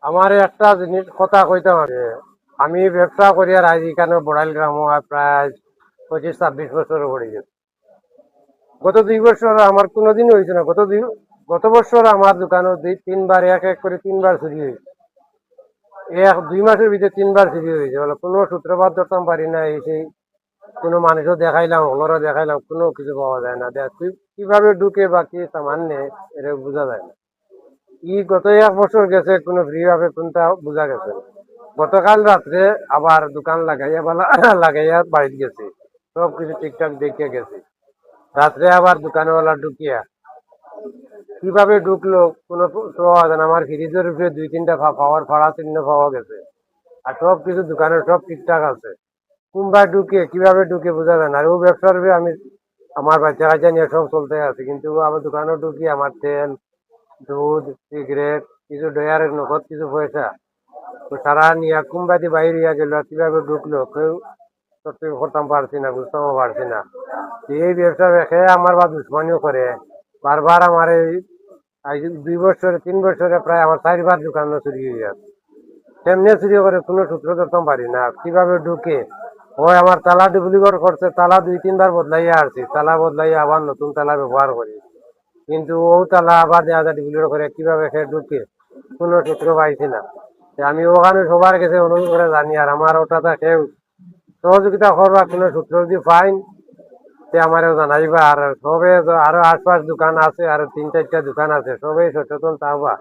আমার একটা জিনিস কথা কইতাম আমি ব্যবসা করি আর আজ এখানে বড়াইল গ্রাম প্রায় 25-26 বছর পড়ে গেছে। গত 2 বছর আমার কোনোদিন হয়েছে না। গত বছর আমার দোকানে তিনবার এক এক করে তিনবার চুরি হয়েছে। 2 মাসের ভিতরে তিনবার চুরি হয়েছে, বলে কোনো সূত্রপাত ধরতাম পারি না। এই সেই কোনো মানুষও দেখাইলাম, ওনারও দেখাইলাম, কোনো কিছু পাওয়া যায় না। কিভাবে ঢুকে বা কি সামান নেই এটা বোঝা যায় না। গত 1 বছর গেছে, কোনো ফ্রি ভাবে কোনটা বোঝা গেছে না। গতকাল রাত্রে আবার দোকান লাগাইয়া বলা লাগাইয়া বাড়িতে গেছি, সব কিছু ঠিকঠাক দেখে গেছি। রাত্রে আবার দোকানওয়ালা ঢুকিয়া কিভাবে ঢুকলো কোনো পাওয়া যায় না। আমার ফ্রিজের উপরে 2-3টা পাওয়ার ফাড়া চিহ্ন পাওয়া গেছে। আর সব কিছু দোকানের সব ঠিকঠাক আছে। কোনবার ঢুকে কিভাবে ঢুকে বোঝা যায় না। আর ও ব্যবসার উপরে আমি আমার বাচ্চা কাচ্চা নিয়ে সব চলতে আছে, কিন্তু আমার দোকানে ঢুকি আমার তেল, দুধ, সিগারেট, কিছু ডয়ারের নগদ কিছু পয়সা তো সারা নিয়ে কুম্বাদি বাইরে গেল। কিভাবে ঢুকলো কেউ সত্যি করতাম পারছি না, বুঝতেও পারছি না। এই ব্যবসা রেখে আমার বা দুশ্মনীও করে বারবার আমার এই 2 বছরে 3 বছরে প্রায় আমার 4বার দোকান চুরি হয়ে যাচ্ছে। তেমনি চুরি করে কোনো সূত্র ধরতাম পারি না কিভাবে ঢুকে। ওই আমার তালা ডুপ্লিকেট করছে, তালা 2-3বার বদলাইয়া আসছি, তালা বদলাইয়া আবার নতুন তালা ব্যবহার করি, কিন্তু ও তালা আবার দেখা যায় ডুপ্লিকেট করে কিভাবে সে ঢুকে কোনো সূত্র পাইছি না। আমি ওখানে সবার কাছে অনুরোধ করে জানি, আর আমার ওটা কেউ সহযোগিতা করবা কোনো সূত্র যদি পাইন তে আমারও জানাইবা। আর সবে আরো আশপাশ দোকান আছে, আরো 3-4টা দোকান আছে, সবাই সচেতন থাকবা।